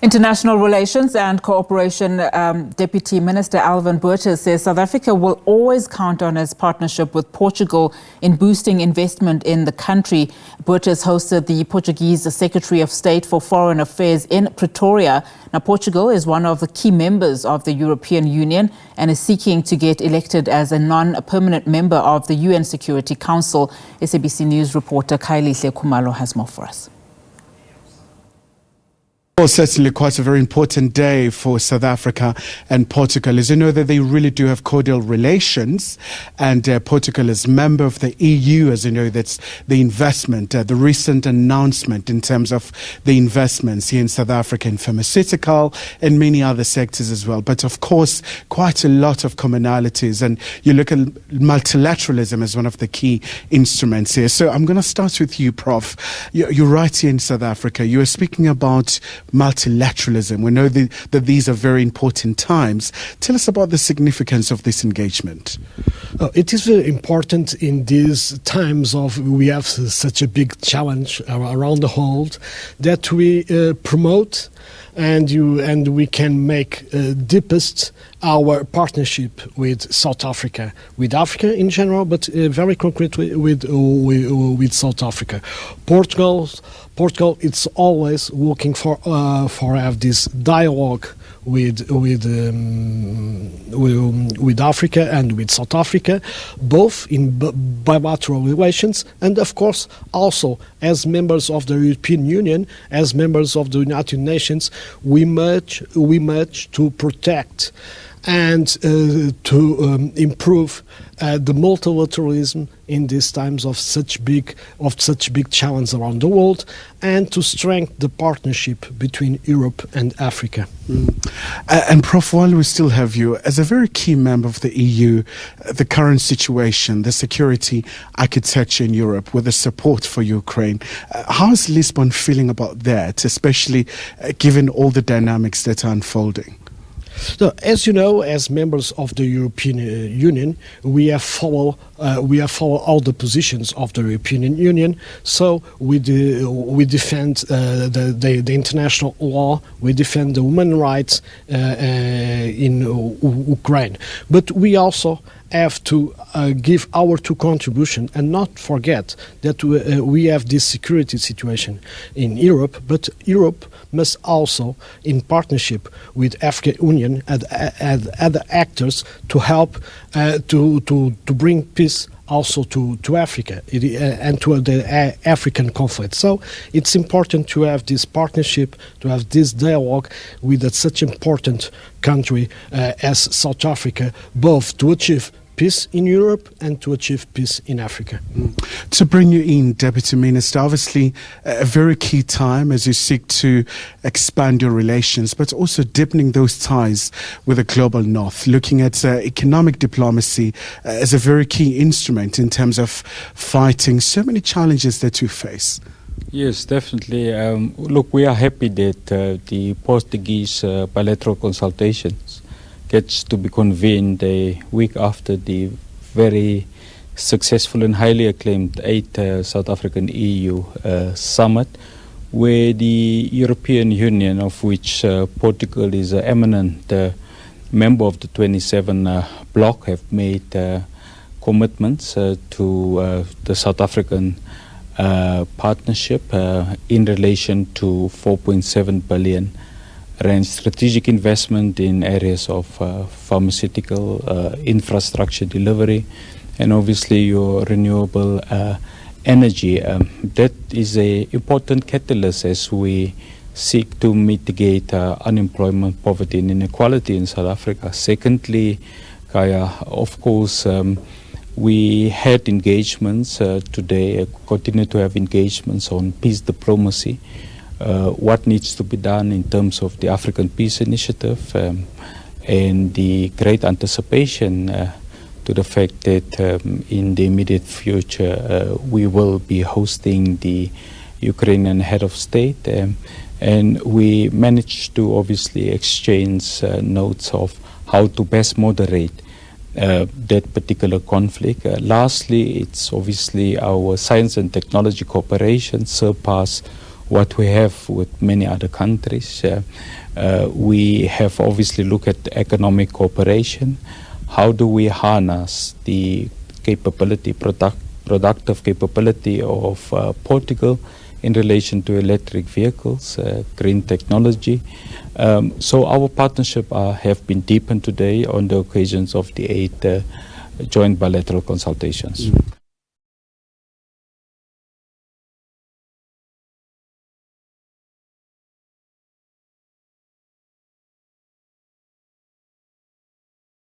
International Relations and Cooperation Deputy Minister Alvin Botes says South Africa will always count on its partnership with Portugal in boosting investment in the country. Botes hosted the Portuguese Secretary of State for Foreign Affairs in Pretoria. Now, Portugal is one of the key members of the European Union and is seeking to get elected as a non-permanent member of the UN Security Council. SABC News reporter Khayelihle Khumalo has more for us. Well, certainly quite a very important day for South Africa and Portugal. As you know, that they really do have cordial relations, and Portugal is member of the EU. As you know, that's the investment, the recent announcement in terms of the investments here in South Africa in pharmaceutical and many other sectors as well. But of course, quite a lot of commonalities, and you look at multilateralism as one of the key instruments here. So I'm going to start with you, Prof. You're right here in South Africa. You were speaking about multilateralism. We know that these are very important times. Tell us about the significance of this engagement. It is very important in these times of we have such a big challenge around the world that we promote and we can make deepest our partnership with South Africa, with Africa in general, but very concretely with South Africa. Portugal, it's always looking for have this dialogue with Africa and with South Africa, both in bilateral relations and, of course, also as members of the European Union, as members of the United Nations, we merge to protect and to improve the multilateralism in these times of such big challenge around the world, and to strengthen the partnership between Europe and Africa. And Prof, while we still have you, as a very key member of the EU, the current situation, the security architecture in Europe with the support for Ukraine, how is Lisbon feeling about that, especially given all the dynamics that are unfolding? So, as you know, as members of the European Union, we have follow all the positions of the European Union. So we defend the international law, we defend the human rights in Ukraine, but we also have to give our contribution and not forget that we have this security situation in Europe, but Europe must also, in partnership with African Union and other actors, to help to bring peace also to Africa and to the African conflict. So it's important to have this partnership, to have this dialogue with such important country as South Africa, both to achieve peace in Europe and to achieve peace in Africa. To bring you in, Deputy Minister, obviously a very key time as you seek to expand your relations, but also deepening those ties with the global north, looking at economic diplomacy as a very key instrument in terms of fighting so many challenges that you face. Yes, definitely. Look, we are happy that the Portuguese bilateral consultations gets to be convened a week after the very successful and highly acclaimed 8th South African EU summit, where the European Union, of which Portugal is an eminent member of the 27 bloc, have made commitments to the South African partnership in relation to 4.7 billion rand strategic investment in areas of pharmaceutical infrastructure delivery, and obviously your renewable energy. That is an important catalyst as we seek to mitigate unemployment, poverty and inequality in South Africa. Secondly, Kaya, of course, we had engagements today, continue to have engagements on peace diplomacy, what needs to be done in terms of the African Peace Initiative, and the great anticipation to the fact that in the immediate future we will be hosting the Ukrainian head of state, and we managed to obviously exchange notes of how to best moderate that particular conflict. Lastly, it's obviously our science and technology cooperation surpassed what we have with many other countries. We have obviously looked at economic cooperation. How do we harness the capability, productive capability of Portugal in relation to electric vehicles, green technology? So our partnership have been deepened today on the occasions of the 8 joint bilateral consultations.